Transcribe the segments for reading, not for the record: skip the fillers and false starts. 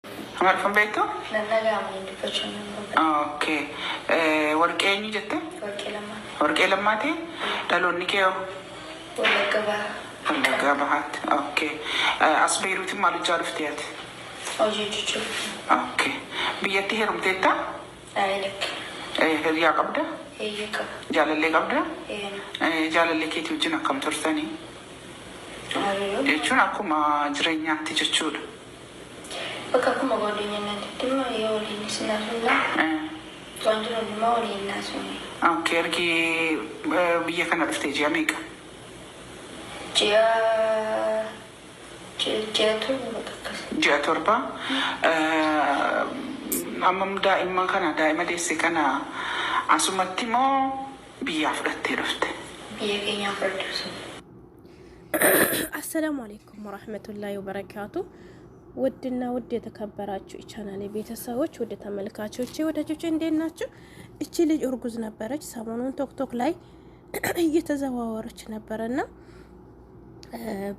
Amar from Beto? Nanagamni di facciamo. Okay. Warqeenyu jette? Warqee lammaati? Dhaloonni kee hoo? Wallaggaa bahaatti. Okay. As Beeruutiin maal hojjaa dhuftee ati? Hojii jechuudha. Okay. Biyyatti heerumteettaa? Hiriyaa qabda? Eeyyee qaba. Jaalallee qabda? Jaalallee keetii wajjin akkam turtanii? Jechuun akkuma jireenyaatti jechuudha. Bakka akkuma godina natti dhimma yoo waliin sinaasuudha. Wanti nuti immoo waliin naasuuni. Okay. Ergi biyya kana dhuftee ji'a meeqa? Ji'a torba akkas. Ji'a torba. Amma daa'imman kana daa'ima deesse kana asumatti moo biyyaa fudhattee dhufte? Biyya keenyaa fudhatu. አሰላሙ አለይኩም ወራህመቱላሂ ወበረካቱ። ውድና ውድ የተከበራችሁ ቻናሌ ቤተሰቦች ወደ ተመልካቾቼ ወዳጆቼ እንዴት ናችሁ? እቺ ልጅ እርጉዝ ነበረች። ሰሞኑን ቶክቶክ ላይ እየተዘዋወረች ነበርና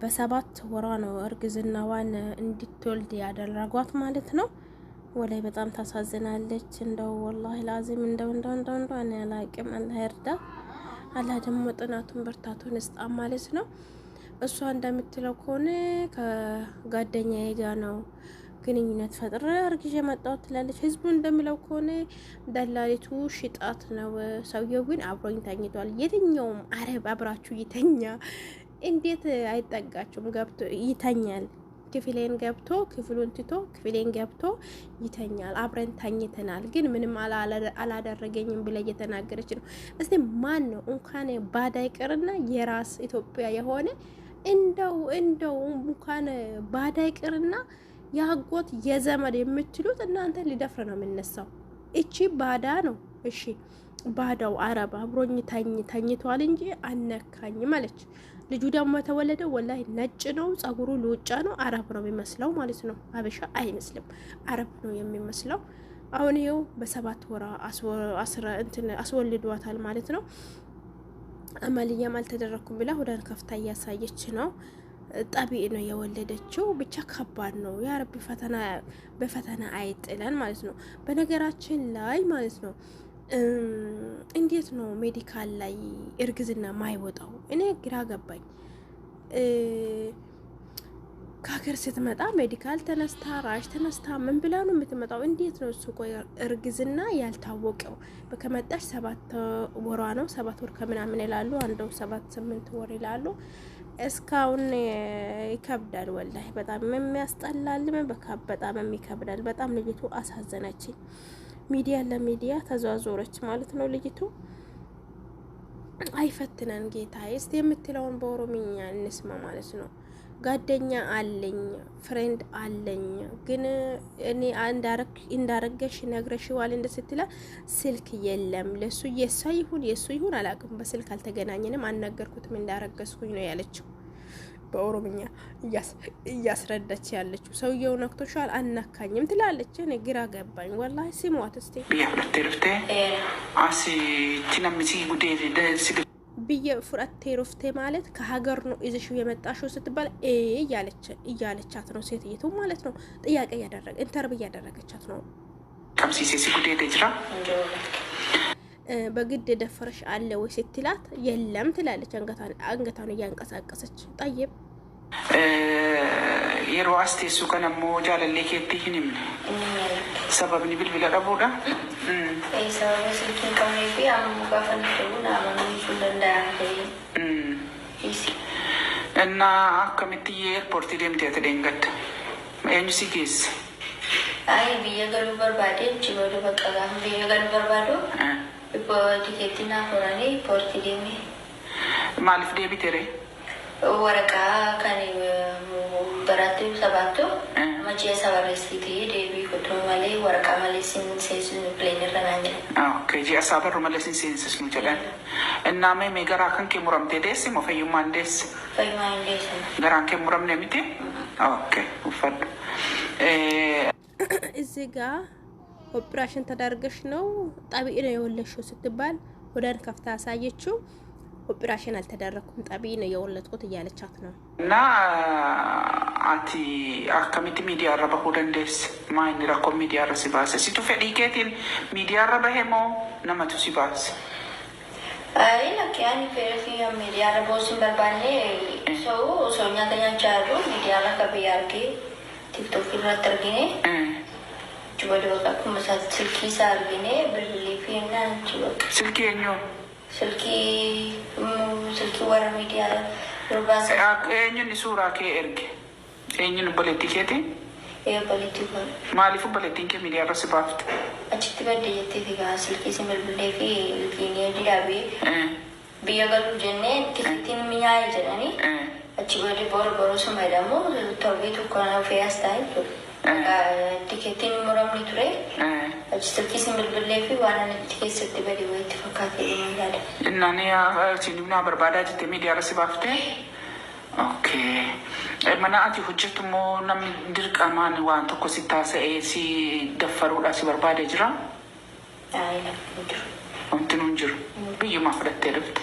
በሰባት ወሯ ነው እርግዝናዋን እንድትወልድ ያደረጓት ማለት ነው። ወላይ በጣም ታሳዝናለች። እንደው ወላሂ ላዚም እንደው እኔ አላቅም። አላህ ይርዳ። አላህ ደግሞ ጥናቱን ብርታቱን ይስጣ ማለት ነው። እሷ እንደምትለው ከሆነ ከጓደኛዬ ጋር ነው ግንኙነት ፈጥሬ አርግዤ መጣሁ ትላለች። ህዝቡ እንደሚለው ከሆነ ደላሊቱ ሽጣት ነው። ሰውየው ግን አብሮኝ ተኝቷል። የትኛውም አረብ አብራችሁ ይተኛ እንዴት አይጠጋችሁም? ገብቶ ይተኛል። ክፍሌን ገብቶ ክፍሉን ትቶ ክፍሌን ገብቶ ይተኛል። አብረን ተኝተናል፣ ግን ምንም አላደረገኝም ብለ እየተናገረች ነው። እስቲ ማን ነው እንኳን ባዳ ይቅርና የራስ ኢትዮጵያ የሆነ እንደው እንኳን ባዳ ይቅርና ያጎት የዘመድ የምትሉት እናንተ ሊደፍር ነው የሚነሳው። እቺ ባዳ ነው። እሺ ባዳው አረብ አብሮኝ ተኝቷል እንጂ አነካኝ ማለች። ልጁ ደግሞ ተወለደ ወላሂ ነጭ ነው፣ ጸጉሩ ሉጫ ነው፣ አረብ ነው የሚመስለው ማለት ነው። አበሻ አይመስልም፣ አረብ ነው የሚመስለው። አሁን ይኸው በሰባት ወራ አስወልዷታል ማለት ነው። አመልያም አልተደረኩም ብላ ወዳን ከፍታ እያሳየች ነው። ጠቢዕ ነው የወለደችው። ብቻ ከባድ ነው። ያ ረቢ በፈተና አይጥለን ማለት ነው። በነገራችን ላይ ማለት ነው እንዴት ነው ሜዲካል ላይ እርግዝና ማይወጣው? እኔ ግራ ገባኝ። ከሀገር ስትመጣ ሜዲካል ተነስታ ራሽ ተነስታ ምን ብላ ነው የምትመጣው? እንዴት ነው እሱ ቆይ እርግዝና ያልታወቀው? በከመጣሽ 7 ወሯ ነው። 7 ወር ከምናምን ይላሉ፣ አንደው 7-8 ወር ይላሉ። እስካሁን ይከብዳል ወላሂ። በጣም የሚያስጠላል፣ በጣም የሚከብዳል። በጣም ልጅቱ አሳዘነችኝ። ሚዲያ ለሚዲያ ተዟዞረች ማለት ነው ልጅቱ። አይፈትነን ጌታ። እስቲ የምትለውን በኦሮምኛ እንስማ ማለት ነው። ጓደኛ አለኝ ፍሬንድ አለኝ፣ ግን እኔ እንዳረገሽ ነግረሽዋል እንደስትላ ስልክ የለም ለሱ። የሷ ይሁን አላውቅም። በስልክ አልተገናኘንም፣ አልነገርኩትም እንዳረገዝኩኝ ነው ያለችው። በኦሮምኛ እያስረዳች ያለችው ሰውየው ነክቶሻል አናካኝም ትላለች። እኔ ግራ ገባኝ ወላሂ። ሲሟት እስቲ ብዬ ፍረቴ ሩፍቴ ማለት ከሀገር ነው ይዘሽው የመጣሽው ስትባል እያለቻት ነው ሴትይቱ ማለት ነው። ጥያቄ ኢንተርቪው እያደረገቻት ነው። በግድ ደፈረሽ አለ ወይ ስትላት የለም ትላለች። አንገቷን እያንቀሳቀሰች ጠይብ የሮ አስቴሱ ከነሞ ጃለሌ ኬቲ ህንም ሰበብኒ ብልብለ ደቡዳ ሰበብ ስልኪን ቀሜቢ አሙጋፈንደቡን አመኑሱለንዳ እና አከሚት የኤርፖርት ደምት የተደንገት ኤንሲ ኬስ አይ ብየ ገሉ በርባዴ ችበሉ በቀጋ ብየ ገሉ በርባዶ ቲኬቲና ሆራኔ ፖርት ደሚ ማልፍ ዴቢቴሬ ወረቃ ከኔ በራቴ ሰባቶ መቼ ሰበረስቲ ዴቢ ፎቶ ማሌ ወረቃ ማሌ ሲንሴስ ፕሌን ረናኝ ኦኬ ጂ አሳበሩ ማለሲን ሲንሴስ ነው ጀላል እና ሜገራ ከንኬ ሙረም ቴዴስ ሞፈዩማ እንዴስ ፈዩማ እንዴስ ገራንኬ ሙረም ነሚቴ ኦኬ ወፈድ እዚህ ጋር ኦፕሬሽን ተደርገሽ ነው ጠቢዕ ነው የወለሽው ስትባል ወዳን ከፍታ አሳየችው። ኦፕሬሽን አልተደረኩም ጠቢ ነው የወለድኩት እያለቻት ነው። እና አቲ አከሚቲ ሚዲያ ረበሁ ደንዴስ ማይን ረኮ ሚዲያ ረሲባስ ሲቱ ፈዲኬቲን ሚዲያ ረበሄሞ ነመቱ ሲባስ አይ ለኪያን ፌርፊ ሚዲያ ረቦስን በርባኔ ሰው ኛተኛ ቻሉ ሚዲያ ረከበያርጌ ቲክቶክ ይራተርጊኔ ጭበደ በቃ መሳት ስልኪ ሳርጊኔ ብልሊፊና ጭበ ስልኪ ኞ ስልኪ ወረ ሚዲያ ሩባስ eenyuun suuraa kee erge eenyuun obboleettii keeti obboleettii kun maaliif obboleettiin kee miidiyaa irra si baafte achitti badde jetteeti gaa silkii si bilbilee fi ilkiinee didhaabee biyya galuu jennee tikittiin mi'aayi jedhanii achi badde boru suma jedhamu torbee tokko ofee as taa'e tikittiin muramni ture achi silkii si bilbilee fi waan anatti keessatti badde wayitti fakkaatee deemaa yaada. Innani sinimna barbaadaa jettee miidiyaa irra si baafte. Okay. Mana ati hojjetu moo namni dirqamaan waan tokko si taasisee si daffaruudha si barbaadee jira? Wanti nuun jiru. Biyyumaa fudhattee dhufte.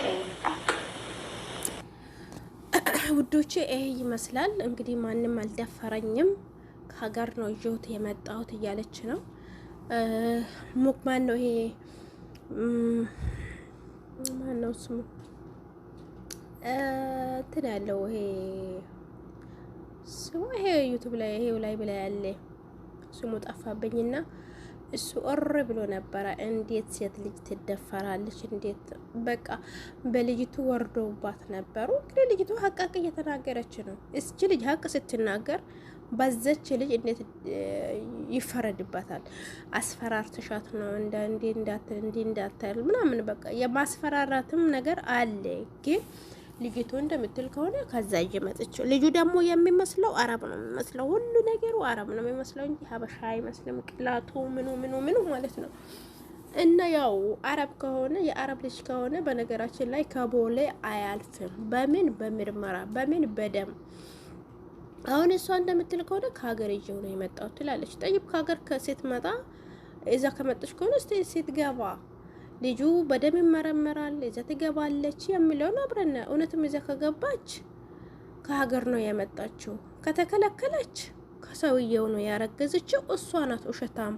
ውዶቼ ይሄ ይመስላል እንግዲህ ማንም አልደፈረኝም ከሀገር ነው ይዤት የመጣሁት እያለች ነው። ሙክማን ነው ይሄ ማን ነው ስሙ እንትን ያለው ይሄ ስሙ ይሄ ዩቲዩብ ላይ ይሄው ላይ ብላ ያለ ስሙ ጠፋብኝና እሱ ኦር ብሎ ነበር። እንዴት ሴት ልጅ ትደፈራለች? እንዴት በቃ በልጅቱ ወርዶባት ነበሩ። እንግዲህ ልጅቱ ሀቃቅ እየተናገረች ነው። እስኪ ልጅ ሀቅ ስትናገር በዘች ልጅ እንዴት ይፈረድባታል? አስፈራርተሻት ነው እንዴ እንዳትል ምናምን በቃ የማስፈራራትም ነገር አለ ግን ልጅቱ እንደምትል ከሆነ ከዛ እየመጣችው ልጁ ደግሞ የሚመስለው አረብ ነው የሚመስለው ሁሉ ነገሩ አረብ ነው የሚመስለው እንጂ ሀበሻ አይመስልም። ቅላቱ ምኑ ማለት ነው። እና ያው አረብ ከሆነ የአረብ ልጅ ከሆነ በነገራችን ላይ ከቦሌ አያልፍም። በምን በምርመራ በምን በደም አሁን እሷ እንደምትል ከሆነ ከሀገር ይዤው ነው የመጣው ትላለች። ጠይብ ከሀገር ከሴት መጣ እዛ ከመጣች ከሆነ ሴት ገባ ልጁ በደም ይመረመራል እዛ ትገባለች የሚለው አብረን እውነትም እዛ ከገባች ከሀገር ነው የመጣችው። ከተከለከለች ከሰውየው ነው ያረገዘችው። እሷ ናት ውሸታም።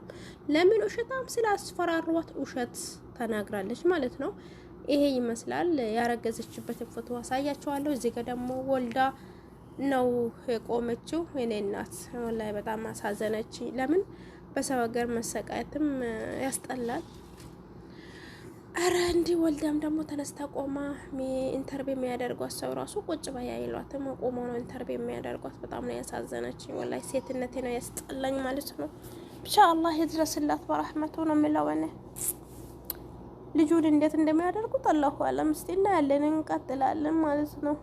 ለምን ውሸታም? ስላስፈራሯት ውሸት ተናግራለች ማለት ነው። ይሄ ይመስላል። ያረገዘችበትን ፎቶ አሳያችኋለሁ። እዚህ ጋር ደግሞ ወልዳ ነው የቆመችው። እኔ እናት ወላሂ በጣም አሳዘነች። ለምን በሰው ሀገር መሰቃየትም ያስጠላል። አረ እንዲ ወልዳም ደግሞ ተነስታ ቆማ ኢንተርቪው የሚያደርጓት ሰው ራሱ ቁጭ በያ ይሏትም ቆሞ ነው ኢንተርቪው የሚያደርጓት። በጣም ነው ያሳዘነች። ወላሂ ሴትነቴ ነው ያስጠላኝ ማለት ነው። ብቻ አላህ ይድረስላት በረህመቱ ነው የምለው። እኔ ልጁን እንዴት እንደሚያደርጉት አላሁ አለም። እስቲ እናያለን፣ እንቀጥላለን ማለት ነው።